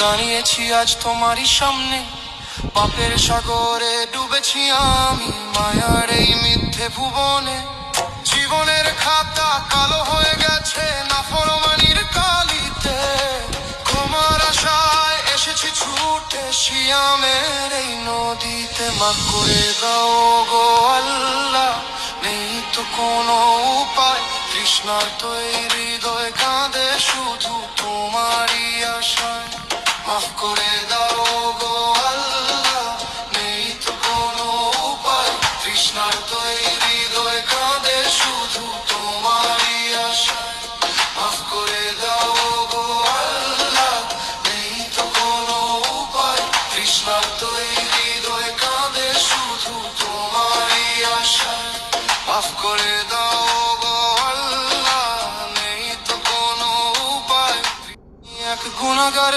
জানিয়েছি আজ তোমারই সামনে, পাপের সাগরে ডুবেছি আমি মায়ার এই মিথ্যে ভুবনে। জীবনের খাতা কালো হয়ে গেছে নাফরমানির কালিতে, ক্ষমার আশায় এসেছি ছুটে শিয়ামের এই নদীতে। মাফ করে দাও গো আল্লাহ, নেই তো কোনো উপায়, তৃষ্ণার্ত এই হৃদয় কাঁদে শুধু তোমারই আশায়। মাফ করে দাও গো আল্লাহ, নেই তো কোনো উপায়, তৃষ্ণার্ত এই হৃদয় কাঁদে শুধু তোমারই আশায়। মাফ করে দাও গো আল্লাহ, নেই তো কোনো উপায়, তৃষ্ণার্ত এই হৃদয় কাঁদে শুধু তোমারই আশায়। মাফ করে দাও গো আল্লাহ, নেই তো কোনো উপায়। এক গুনাহগার